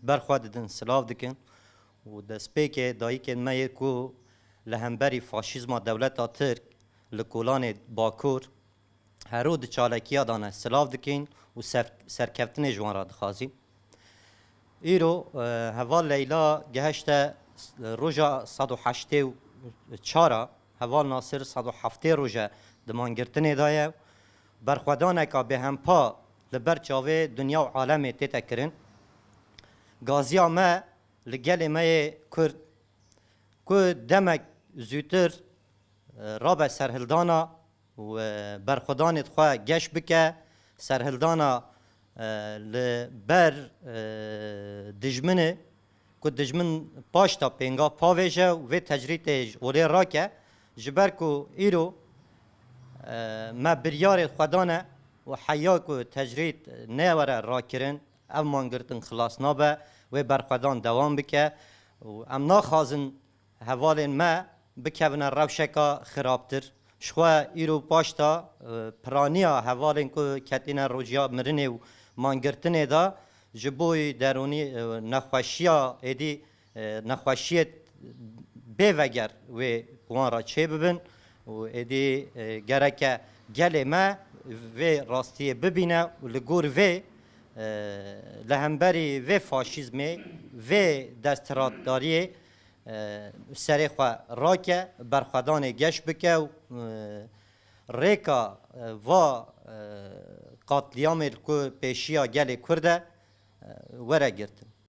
برخوادن سلاف دکن و دسپیک دایکن مایه کو لهمبری فاشیزما دولت ترک لکولان باکور هرود چالکیا دانه سلاف دکن و سرکفتن جوان را دخوازی ایرو هوال لیلا گهشت روژا 184 هوال ناصر 107 روژا دمانگرتنه دایه برخوادانه که به هم پا لبر چاوه دنیا و عالم تیتا کرن گازیا ما لگل ما کرد که دمک زودتر رابع سرهلدانا و برخوادان خواه گش بکه سرهلدانا لبر دجمنه که دجمن پاشتا پینگا پاویجه و تجریتش اولی راکه جبر که ایرو ما بریار خودانه و حیا که تجرید نوره را کرن ام مانگرتن خلاص نابه و برخودان دوام بکه و ام ناخازن حوال ما بکوین روشکا خرابتر شخوا ایرو پاشتا پرانیا حوالین که کتین روجیا مرنه و مانگرتنه دا جبوی درونی نخوشیا ایدی نخوشیت بیوگر و قوان را چه ببین و ایدی گرکه گل ما و راستیه ببینه و لگور و لهمبری و فاشیزمه و دستراتداری سری خواه راکه برخودان گشت بکه و ریکا و قاتلیام که پیشیا گل کرده وره گرتن